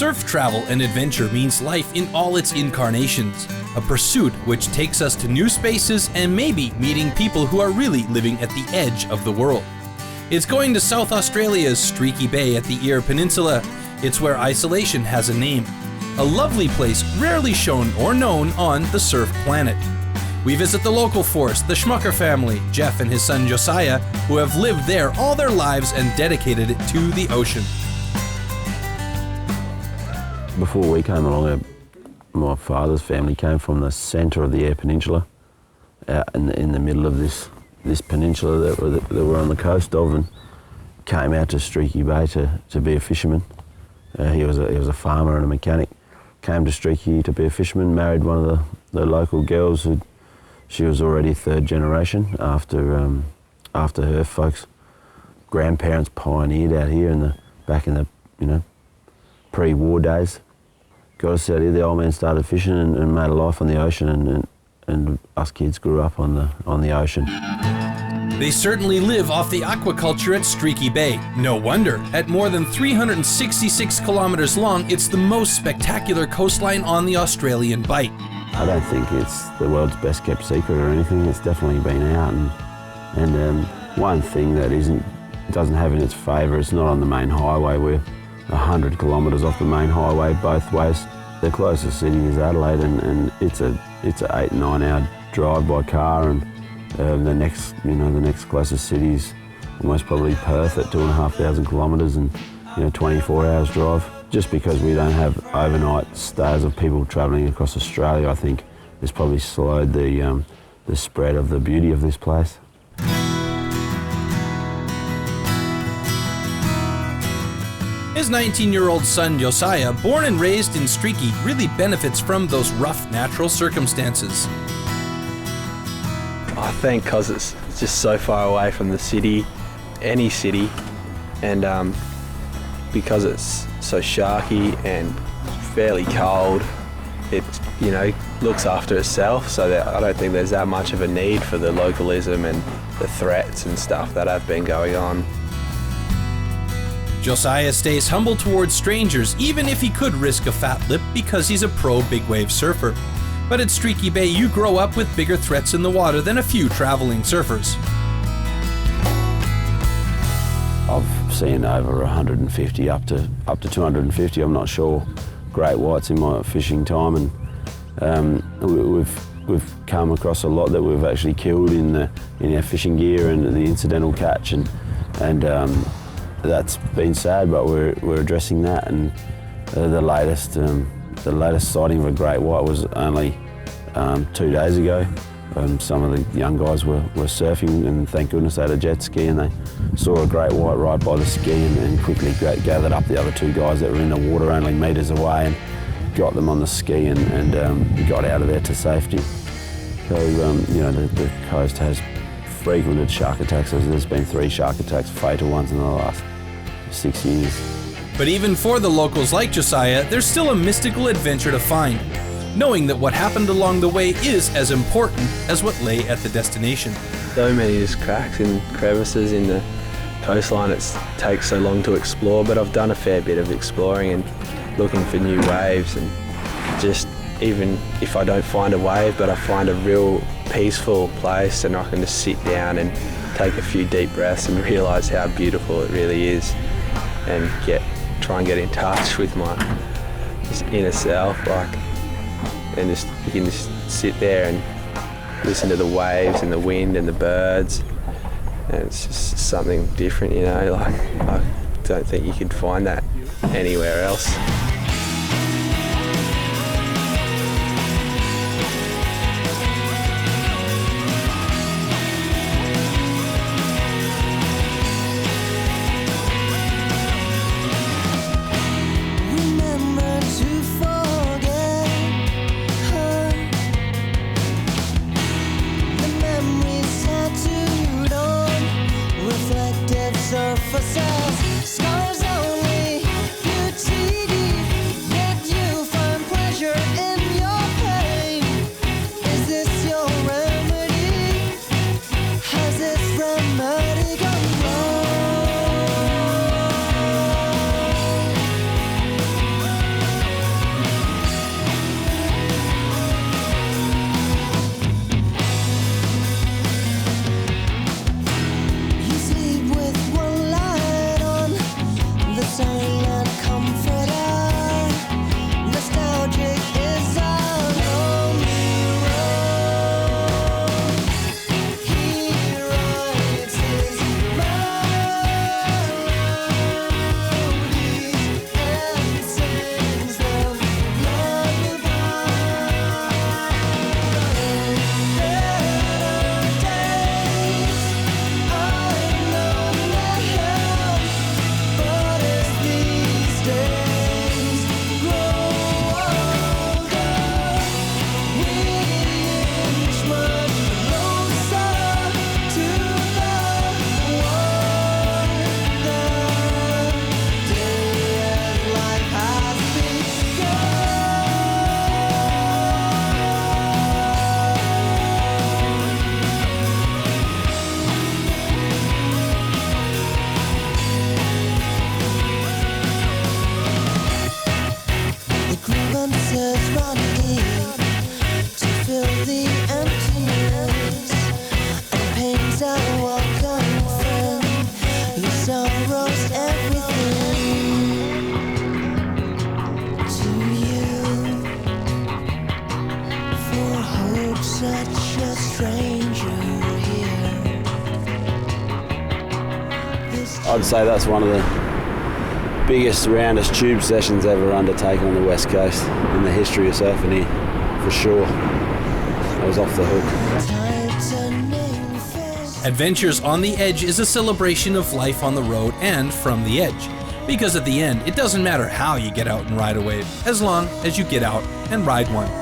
Surf travel and adventure means life in all its incarnations, a pursuit which takes us to new spaces and maybe meeting people who are really living at the edge of the world. It's going to South Australia's Streaky Bay at the Eyre Peninsula. It's where isolation has a name, a lovely place rarely shown or known on the surf planet. We visit the local force, the Schmucker family, Jeff and his son Josiah, who have lived there all their lives and dedicated it to the ocean. Before we came along, my father's family came from the centre of the Eyre Peninsula, out in the middle of this peninsula that we're on the coast of, and came out to Streaky Bay to be a fisherman. He was a farmer and a mechanic. Came to Streaky to be a fisherman, married one of the local girls she was already third generation after her folks' grandparents pioneered out here back in the pre-war days. Got us out here. The old man started fishing and made a life on the ocean, and us kids grew up on the ocean. They certainly live off the aquaculture at Streaky Bay. No wonder. At more than 366 kilometers long, it's the most spectacular coastline on the Australian Bight. I don't think it's the world's best kept secret or anything. It's definitely been out, and one thing that doesn't have in its favour, it's not on the main highway. We're 100 kilometres off the main highway both ways. The closest city is Adelaide, and it's an 8-9 hour drive by car, and the next closest city is almost probably Perth at 2,500 kilometres and 24 hours drive. Just because we don't have overnight stays of people travelling across Australia, I think has probably slowed the spread of the beauty of this place. His 19-year-old son Josiah, born and raised in Streaky, really benefits from those rough natural circumstances. I think because it's just so far away from the city, any city, and because it's so sharky and fairly cold, it looks after itself, so that I don't think there's that much of a need for the localism and the threats and stuff that have been going on. Josiah stays humble towards strangers, even if he could risk a fat lip because he's a pro big wave surfer. But at Streaky Bay, you grow up with bigger threats in the water than a few traveling surfers. I've seen over 150 up to 250. I'm not sure. Great whites in my fishing time, and we've come across a lot that we've actually killed in our fishing gear and the incidental catch, and that's been sad. But we're addressing that, and the latest sighting of a great white was only 2 days ago. Some of the young guys were surfing, and thank goodness they had a jet ski, and they saw a great white right by the ski and quickly gathered up the other two guys that were in the water only metres away and got them on the ski and got out of there to safety. So the coast has frequented shark attacks. There's been 3 shark attacks, fatal ones in the last 6 years. But even for the locals like Josiah, there's still a mystical adventure to find, knowing that what happened along the way is as important as what lay at the destination. So many just cracks and crevices in the coastline, it takes so long to explore, but I've done a fair bit of exploring and looking for new waves, and just even if I don't find a wave, but I find a real peaceful place and I can just sit down and take a few deep breaths and realise how beautiful it really is, and try and get in touch with my inner self, and you can just sit there and listen to the waves and the wind and the birds, and it's just something different, I don't think you could find that anywhere else. Surfaces, scars only, beauty I'd say that's one of the biggest, roundest tube sessions ever undertaken on the West Coast in the history of surfing here, for sure. I was off the hook. Adventures on the Edge is a celebration of life on the road and from the edge. Because at the end, it doesn't matter how you get out and ride a wave, as long as you get out and ride one.